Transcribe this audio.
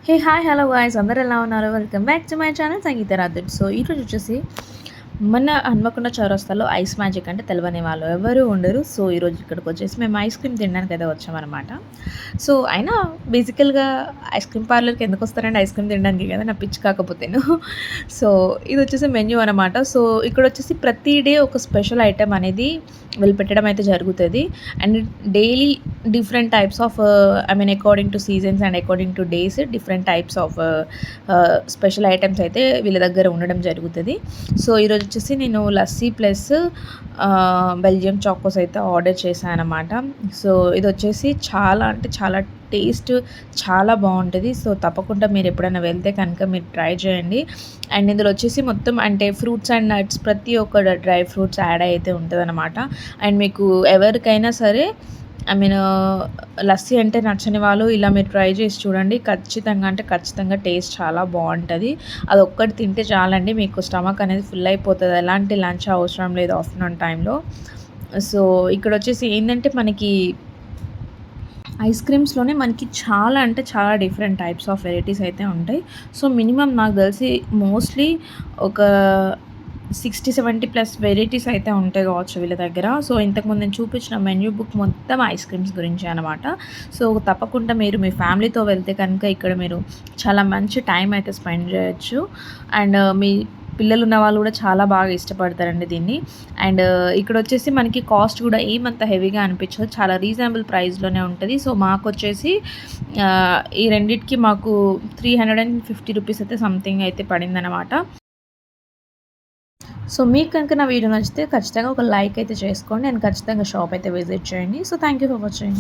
Hey hi hello guys అందరూ ఎలా ఉన్నారు? Welcome back to my channel Sangeetha Rathod. So ఈరోజు వచ్చేసి మన హన్మకొండ చౌరస్తాలో ఐస్ మ్యాజిక్ అంటే తెలవని వాళ్ళు ఎవరు ఉండరు. సో ఈరోజు ఇక్కడికి వచ్చేసి మేము ఐస్ క్రీమ్ తినడానికి అయితే వచ్చామన్నమాట. సో అయినా బేసికల్గా ఐస్ క్రీమ్ పార్లర్కి ఎందుకు వస్తారండి? ఐస్ క్రీమ్ తినడానికి కదా, నా పిచ్చి కాకపోతేను. సో ఇది వచ్చేసి మెన్యూ అనమాట. సో ఇక్కడ వచ్చేసి ప్రతి డే ఒక స్పెషల్ ఐటెం అనేది వీళ్ళు పెట్టడం అయితే జరుగుతుంది. And daily different types of I mean according to seasons and according two days different types of special items అయితే వీళ్ళ దగ్గర ఉండడం జరుగుతుంది. సో ఈరోజు వచ్చేసి నేను లస్సీ ప్లస్ బెల్జియం చాకోస్ అయితే ఆర్డర్ చేశాను అనమాట. సో ఇది వచ్చేసి చాలా అంటే చాలా టేస్ట్ చాలా బాగుంటుంది. సో తప్పకుండా మీరు ఎప్పుడైనా వెళ్తే కనుక మీరు ట్రై చేయండి. అండ్ ఇందులో వచ్చేసి మొత్తం అంటే ఫ్రూట్స్ అండ్ నట్స్ ప్రతి ఒక్క డ్రై ఫ్రూట్స్ యాడ్ అయితే ఉంటుంది అనమాట. అండ్ మీకు ఎవరికైనా సరే ఐ మీన్ లస్సీ అంటే నచ్చని వాళ్ళు ఇలా మీరు ట్రై చేసి చూడండి. ఖచ్చితంగా అంటే ఖచ్చితంగా టేస్ట్ చాలా బాగుంటుంది. అది ఒక్కటి తింటే చాలండి, మీకు స్టమక్ అనేది ఫుల్ అయిపోతుంది. ఎలాంటి లంచ్ అవసరం లేదు ఆఫ్టర్నూన్ టైంలో. సో ఇక్కడ వచ్చేసి ఏంటంటే మనకి ఐస్ క్రీమ్స్లోనే మనకి చాలా అంటే చాలా డిఫరెంట్ టైప్స్ ఆఫ్ వెరైటీస్ అయితే ఉంటాయి. సో మినిమం నాకు తెలిసి మోస్ట్లీ ఒక 60-70+ వెరైటీస్ అయితే ఉంటాయి కావచ్చు వీళ్ళ దగ్గర. సో ఇంతకుముందు నేను చూపించిన మెన్యూ బుక్ మొత్తం ఐస్ క్రీమ్స్ గురించి అనమాట. సో తప్పకుండా మీరు మీ ఫ్యామిలీతో వెళ్తే కనుక ఇక్కడ మీరు చాలా మంచి టైం అయితే స్పెండ్ చేయొచ్చు. అండ్ మీ పిల్లలు ఉన్న వాళ్ళు కూడా చాలా బాగా ఇష్టపడతారండి దీన్ని. అండ్ ఇక్కడ వచ్చేసి మనకి కాస్ట్ కూడా ఏమంత హెవీగా అనిపించదు, చాలా రీజనబుల్ ప్రైస్లోనే ఉంటుంది. సో మాకు వచ్చేసి ఈ రెండిటికి మాకు 350 రూపీస్ అయితే సంథింగ్ అయితే పడిందనమాట. సో మీకు కనుక నా వీడియో నచ్చితే ఖచ్చితంగా ఒక లైక్ అయితే చేసుకోండి అండ్ ఖచ్చితంగా షాప్ అయితే విజిట్ చేయండి. So thank you for watching.